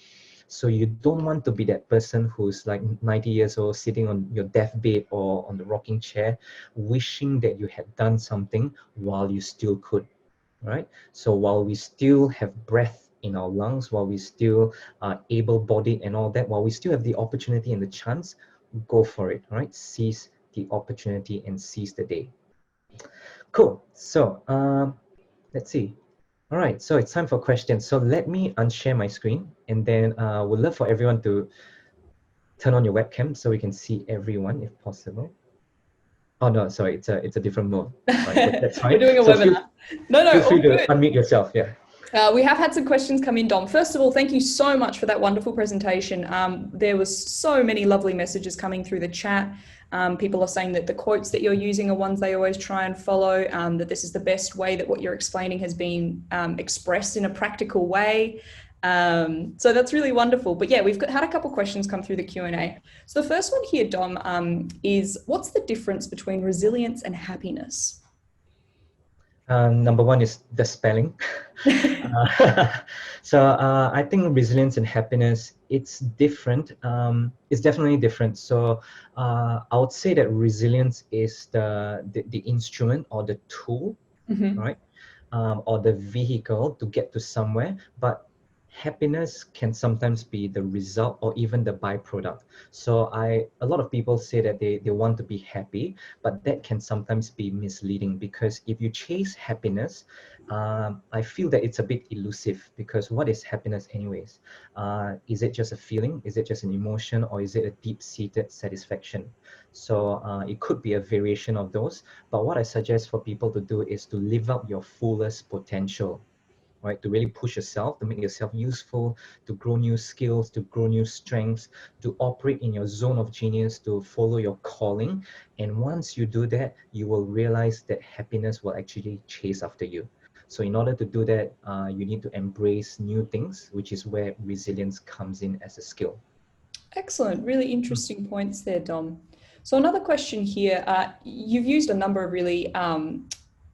So you don't want to be that person who's like 90 years old, sitting on your deathbed or on the rocking chair, wishing that you had done something while you still could, right? So while we still have breath in our lungs, while we still are able-bodied and all that, while we still have the opportunity and the chance, go for it, right? Seize the opportunity and seize the day. Cool. So let's see. All right, so it's time for questions. So let me unshare my screen, and then we'd love for everyone to turn on your webcam so we can see everyone if possible. Oh no, sorry, it's a different mode. Right, but that's fine. We're doing a webinar. Feel free all to good. unmute yourself. Yeah. We have had some questions come in, Dom. First of all, thank you so much for that wonderful presentation. There was so many lovely messages coming through the chat. People are saying that the quotes that you're using are ones they always try and follow, that this is the best way that what you're explaining has been expressed in a practical way. So that's really wonderful. But yeah, we've had a couple questions come through the Q&A. So the first one here, Dom, is what's the difference between resilience and happiness? Number one is the spelling. So I think resilience and happiness, it's different. It's definitely different. So I would say that resilience is the instrument or the tool, right? Or the vehicle to get to somewhere. But happiness can sometimes be the result or even the byproduct. So a lot of people say that they want to be happy, but that can sometimes be misleading, because if you chase happiness, I feel that it's a bit elusive, because what is happiness anyways? Is it just a feeling? Is it just an emotion? Or is it a deep-seated satisfaction? So it could be a variation of those, but what I suggest for people to do is to live up your fullest potential, right? To really push yourself, to make yourself useful, to grow new skills, to grow new strengths, to operate in your zone of genius, to follow your calling. And once you do that, you will realize that happiness will actually chase after you. So in order to do that, you need to embrace new things, which is where resilience comes in as a skill. Excellent. Really interesting points there, Dom. So another question here, you've used a number of really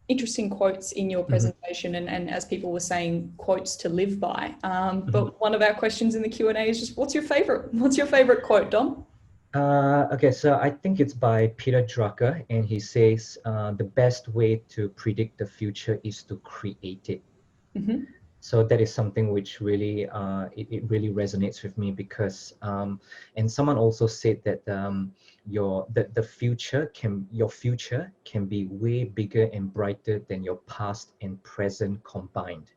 interesting quotes in your presentation, and as people were saying, quotes to live by. But one of our questions in the Q&A is just, what's your favorite quote, Dom? Okay, so I think it's by Peter Drucker, and he says, the best way to predict the future is to create it. So that is something which really, it really resonates with me, because, and someone also said that your future can be way bigger and brighter than your past and present combined.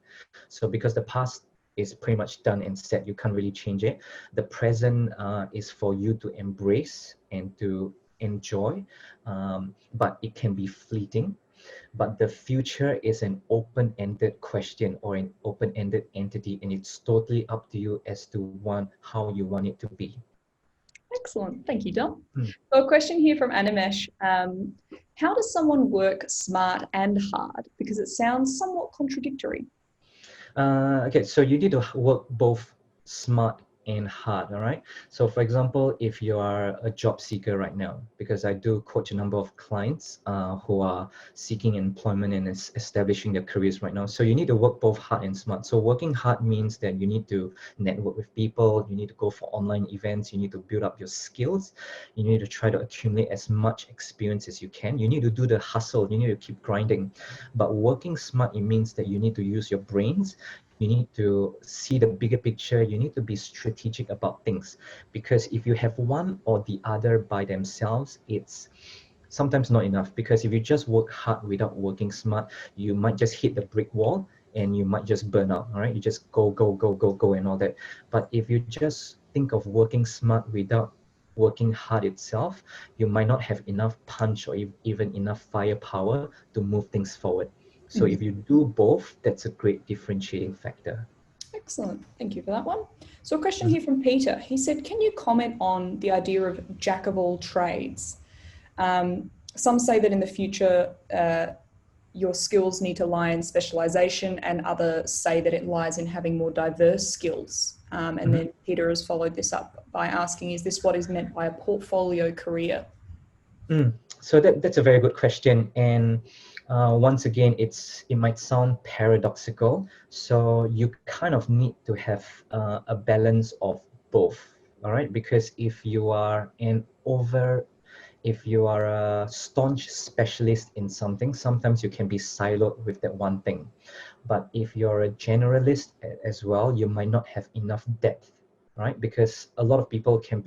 So because the past is pretty much done and set, you can't really change it. The present is for you to embrace and to enjoy, but it can be fleeting. But the future is an open-ended question or an open-ended entity, and it's totally up to you as to how you want it to be. Excellent. Thank you, Dom. So a question here from Animesh. How does someone work smart and hard? Because it sounds somewhat contradictory. Okay, so you need to work both smart and hard, all right? So for example, if you are a job seeker right now, because I do coach a number of clients who are seeking employment and establishing their careers right now. So you need to work both hard and smart. So working hard means that you need to network with people, you need to go for online events, you need to build up your skills, you need to try to accumulate as much experience as you can. You need to do the hustle, you need to keep grinding. But working smart, it means that you need to use your brains, you need to see the bigger picture, you need to be strategic about things, because if you have one or the other by themselves, it's sometimes not enough. Because if you just work hard without working smart, you might just hit the brick wall and you might just burn out, all right? You just go and all that. But if you just think of working smart without working hard itself, you might not have enough punch or even enough firepower to move things forward. So if you do both, that's a great differentiating factor. Excellent. Thank you for that one. So a question here from Peter. He said, can you comment on the idea of jack of all trades? Some say that in the future, your skills need to lie in specialization, and others say that it lies in having more diverse skills. And then Peter has followed this up by asking, is this what is meant by a portfolio career? So that's a very good question. And once again, it might sound paradoxical. So you kind of need to have a balance of both, all right? Because if you are if you are a staunch specialist in something, sometimes you can be siloed with that one thing. But if you're a generalist as well, you might not have enough depth, right? Because a lot of people can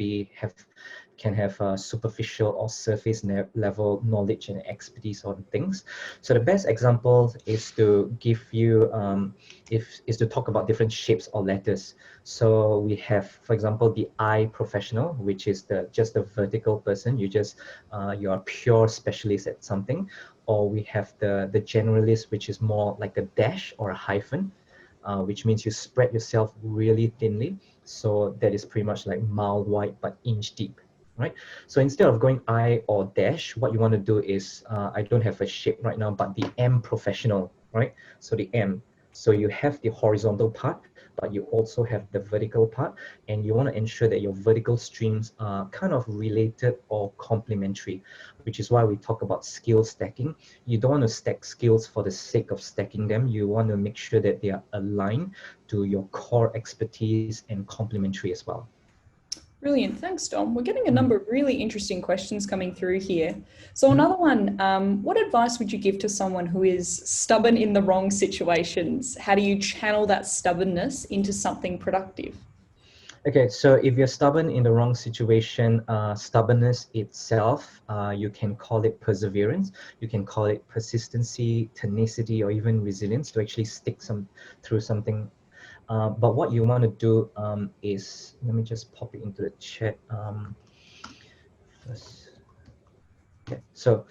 have superficial or surface level knowledge and expertise on things. So the best example is to give you is to talk about different shapes or letters. So we have, for example, the I professional, which is just the vertical person. You are pure specialist at something. Or we have the generalist, which is more like a dash or a hyphen, which means you spread yourself really thinly. So that is pretty much like mile wide but inch deep, right? So instead of going I or dash, what you want to do is, I don't have a shape right now, but the M professional, right? So the M. So you have the horizontal part, but you also have the vertical part, and you want to ensure that your vertical streams are kind of related or complementary, which is why we talk about skill stacking. You don't want to stack skills for the sake of stacking them. You want to make sure that they are aligned to your core expertise and complementary as well. Brilliant. Thanks, Dom. We're getting a number of really interesting questions coming through here. So another one, what advice would you give to someone who is stubborn in the wrong situations? How do you channel that stubbornness into something productive? Okay, so if you're stubborn in the wrong situation, stubbornness itself, you can call it perseverance, you can call it persistency, tenacity, or even resilience to actually stick through something. But what you want to do is, let me just pop it into the chat first. Okay, so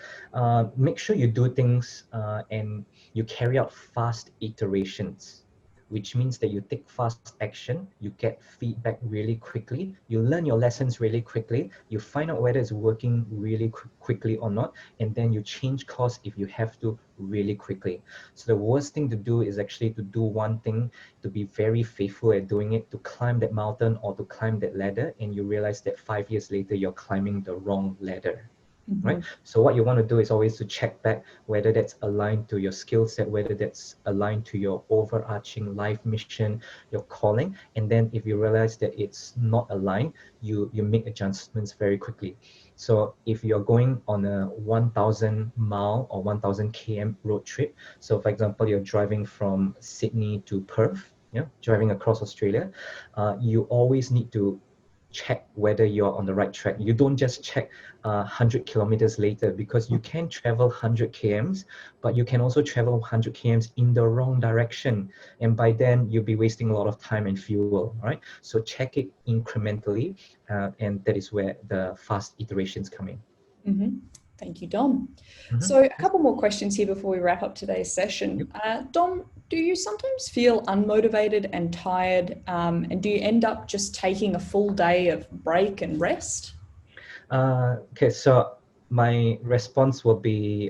make sure you do things and you carry out fast iterations, which means that you take fast action, you get feedback really quickly, you learn your lessons really quickly, you find out whether it's working really quickly or not, and then you change course if you have to really quickly. So the worst thing to do is actually to do one thing, to be very faithful at doing it, to climb that mountain or to climb that ladder, and you realize that 5 years later, you're climbing the wrong ladder. Right? So what you want to do is always to check back whether that's aligned to your skill set, whether that's aligned to your overarching life mission, your calling. And then if you realize that it's not aligned, you make adjustments very quickly. So if you're going on a 1,000 mile or 1,000 km road trip, so for example, you're driving from Sydney to Perth, driving across Australia, you always need to check whether you're on the right track. You don't just check 100 kilometers later, because you can travel 100 kms, but you can also travel 100 kms in the wrong direction. And by then you'll be wasting a lot of time and fuel, right? So check it incrementally, and that is where the fast iterations come in. Thank you, Dom. So a couple more questions here before we wrap up today's session. Dom, do you sometimes feel unmotivated and tired? And do you end up just taking a full day of break and rest? Okay, so my response will be,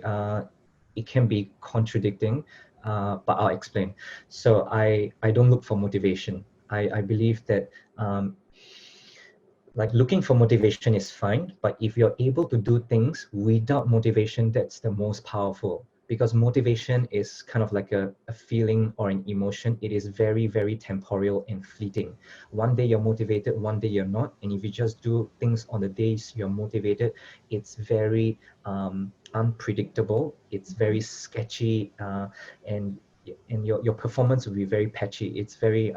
it can be contradicting, but I'll explain. So I don't look for motivation. I believe that like looking for motivation is fine, but if you're able to do things without motivation, that's the most powerful. Because motivation is kind of like a feeling or an emotion. It is very, very temporal and fleeting. One day you're motivated, one day you're not. And if you just do things on the days you're motivated, it's very unpredictable. It's very sketchy, and your performance will be very patchy. It's very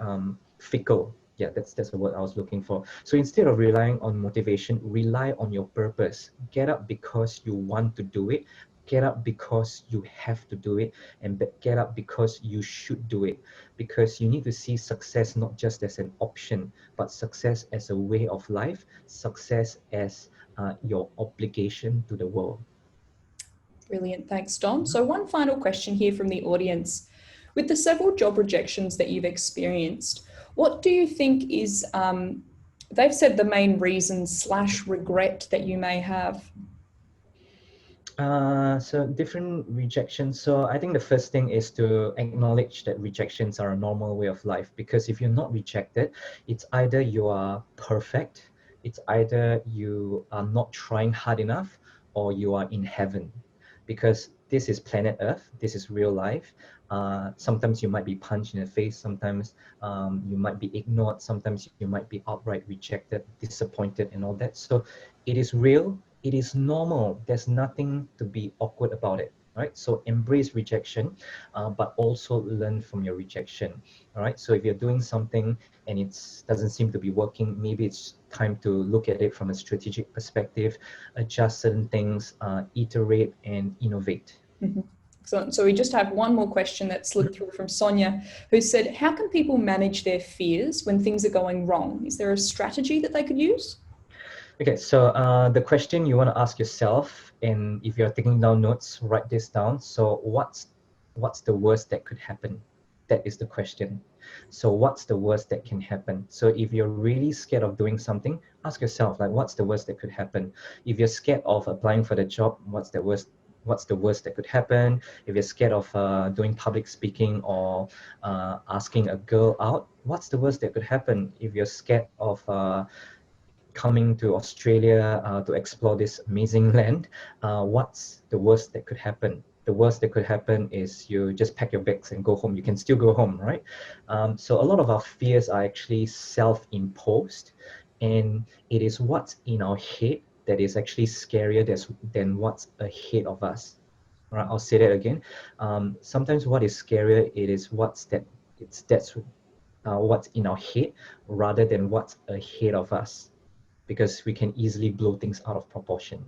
fickle. Yeah, that's the word I was looking for. So instead of relying on motivation, rely on your purpose. Get up because you want to do it. Get up because you have to do it, and get up because you should do it. Because you need to see success not just as an option, but success as a way of life, success as your obligation to the world. Brilliant. Thanks, Dom. So one final question here from the audience. With the several job rejections that you've experienced, what do you think is, they've said the main reason / regret that you may have? So different rejections. So I think the first thing is to acknowledge that rejections are a normal way of life, because if you're not rejected, it's either you are perfect, it's either you are not trying hard enough, or you are in heaven. Because this is planet Earth, this is real life. Sometimes you might be punched in the face, sometimes you might be ignored, sometimes you might be outright rejected, disappointed, and all that. So it is real, it is normal. There's nothing to be awkward about it. Right? So embrace rejection, but also learn from your rejection. All right. So if you're doing something and it doesn't seem to be working, maybe it's time to look at it from a strategic perspective, adjust certain things, iterate and innovate. Mhm. Excellent. So we just have one more question that slipped through from Sonia, who said, how can people manage their fears when things are going wrong? Is there a strategy that they could use? Okay, so the question you want to ask yourself, and if you're taking down notes, write this down. So what's the worst that could happen? That is the question. So what's the worst that can happen? So if you're really scared of doing something, ask yourself, like, what's the worst that could happen? If you're scared of applying for the job, what's the worst that could happen? If you're scared of doing public speaking or asking a girl out, what's the worst that could happen? If you're scared of coming to Australia to explore this amazing land, what's the worst that could happen? The worst that could happen is you just pack your bags and go home. You can still go home, right? So a lot of our fears are actually self-imposed, and it is what's in our head that is actually scarier than what's ahead of us. All right, I'll say that again. Sometimes what is scarier, it is what's what's in our head rather than what's ahead of us, because we can easily blow things out of proportion.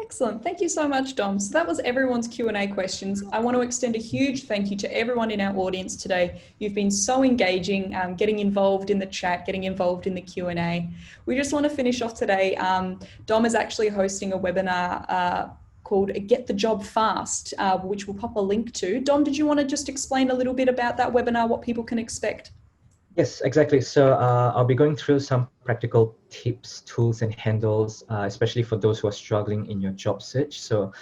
Excellent. Thank you so much, Dom. So that was everyone's Q&A questions. I want to extend a huge thank you to everyone in our audience today. You've been so engaging, getting involved in the chat, getting involved in the Q&A. We just want to finish off today. Dom is actually hosting a webinar called Get the Job Fast, which we'll pop a link to. Dom, did you want to just explain a little bit about that webinar, what people can expect? Yes, exactly. So I'll be going through some practical tips, tools, and handles, especially for those who are struggling in your job search. So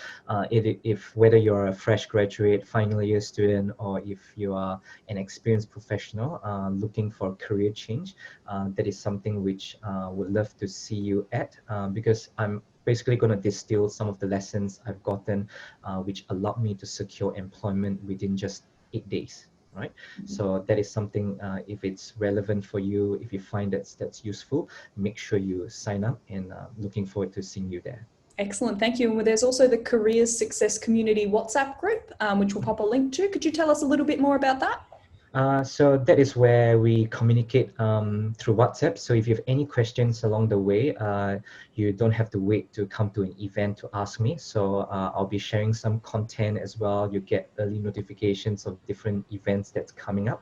if whether you're a fresh graduate, final year student, or if you are an experienced professional looking for a career change, that is something which would love to see you at, because I'm basically going to distill some of the lessons I've gotten, which allowed me to secure employment within just 8 days. Right, so that is something, if it's relevant for you, if you find that's useful, make sure you sign up, and looking forward to seeing you there. Excellent, thank you. And there's also the Careers Success Community WhatsApp group, which we'll pop a link to. Could you tell us a little bit more about that? So that is where we communicate through WhatsApp. So if you have any questions along the way, you don't have to wait to come to an event to ask me. So I'll be sharing some content as well. You get early notifications of different events that's coming up.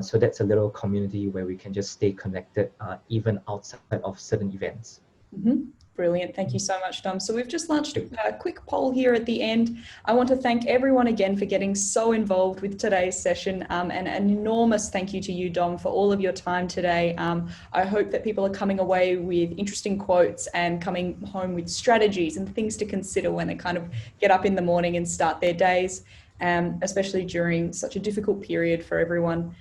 So that's a little community where we can just stay connected even outside of certain events. Mm-hmm. Brilliant. Thank you so much, Dom. So we've just launched a quick poll here at the end. I want to thank everyone again for getting so involved with today's session, and an enormous thank you to you, Dom, for all of your time today. I hope that people are coming away with interesting quotes and coming home with strategies and things to consider when they kind of get up in the morning and start their days, especially during such a difficult period for everyone.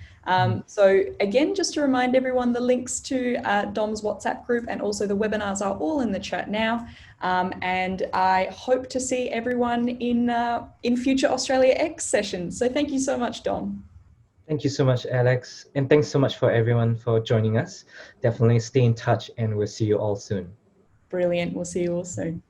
So again, just to remind everyone, the links to Dom's WhatsApp group and also the webinars are all in the chat now. And I hope to see everyone in future Australia X sessions. So thank you so much, Dom. Thank you so much, Alex. And thanks so much for everyone for joining us. Definitely stay in touch, and we'll see you all soon. Brilliant. We'll see you all soon.